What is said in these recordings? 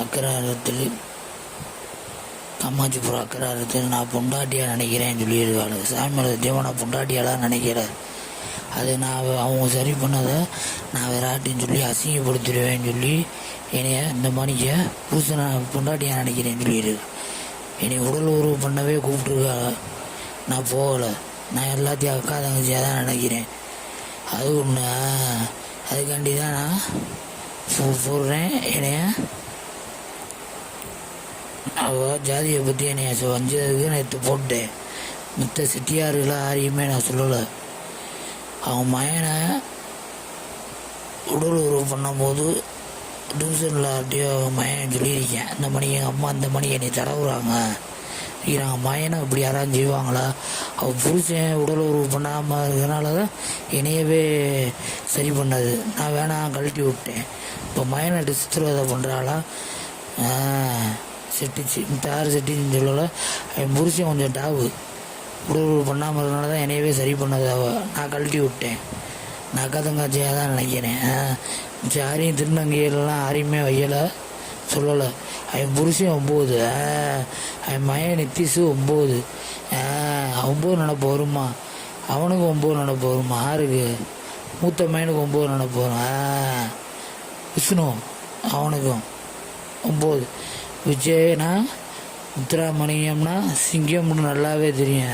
அக்ரஹாரத்தில் காமாட்சிபுரம் அக்ரஹாரத்தில் நான் பொண்டாட்டியாக நினைக்கிறேன்னு சொல்லியிருக்காங்க. சாமி சத்தியமாக நான் பொண்டாட்டியாலாம் நினைக்கிறேன். அது நான் அவங்க சரி பண்ணதை நான் விராட்டின்னு சொல்லி அசிங்கப்படுத்திடுவேன்னு சொல்லி என்னைய இந்த மணிக்க புதுசை பொண்டாட்டியாக நினைக்கிறேன்னு சொல்லியிருக்கு. என்னை உடல் உறவு பண்ணவே கூப்பிட்டுருக்காங்க. நான் போகலை. நான் எல்லாத்தையும் அக்கா தங்கச்சியாக தான் நினைக்கிறேன். அது ஒன்று. அதுக்காண்டி தான் நான் போடுறேன். என்னைய அவள் ஜாதியை பற்றி என்னைய வஞ்சதுக்கு நேற்று போட்டேன். மித்த செட்டியாறுகளை யாரையுமே நான் சொல்லலை. அவன் மயனை உடல் உறவு பண்ணும்போது டிவிஷனில் யார்ட்டையோ மயன் சொல்லியிருக்கேன். இந்த மணி எங்கள் அம்மா இந்த மணி என்னை தடவுறாங்க நாங்கள் மயனை அப்படி யாராவது செய்வாங்களா? அவள் புருஷன் உடல் உறவு பண்ணாமல் இருக்கிறனால தான் என்னையவே சரி பண்ணது. நான் வேணாம் கழட்டி விட்டேன். இப்போ மயனை சித்திரவதை பண்ணுறாளா? செட்டுச்சு தார் செட்டுன்னு சொல்லலை. என் புருஷன் கொஞ்சம் டாவு உடல் உறவு பண்ணாமல் இருக்கிறனால தான் என்னையவே சரி பண்ணது. நான் கழட்டி விட்டேன். நான் அக்கா தங்காச்சியாக தான் நினைக்கிறேன். யாரையும் திருநங்கையிலலாம் யாரையுமே வையலை சொல்லலை. அவன் புருஷன் 9, அவன் மயன் நித்திஷு 9. 9 நினப்பு வருமா? அவனுக்கு 9 நினப்பு வருமா? யாருக்கு? மூத்த மயனுக்கு 9 நினப்பு வரும். விஷ்ணு அவனுக்கும் 9. விஜயனா முத்துராமணியம்னா சிங்கம்னு நல்லாவே தெரியும்.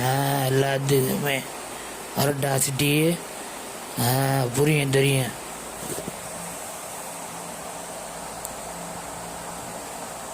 எல்லாத்துக்குமே வரட்டா சிட்டி புரியும் தெரியும்.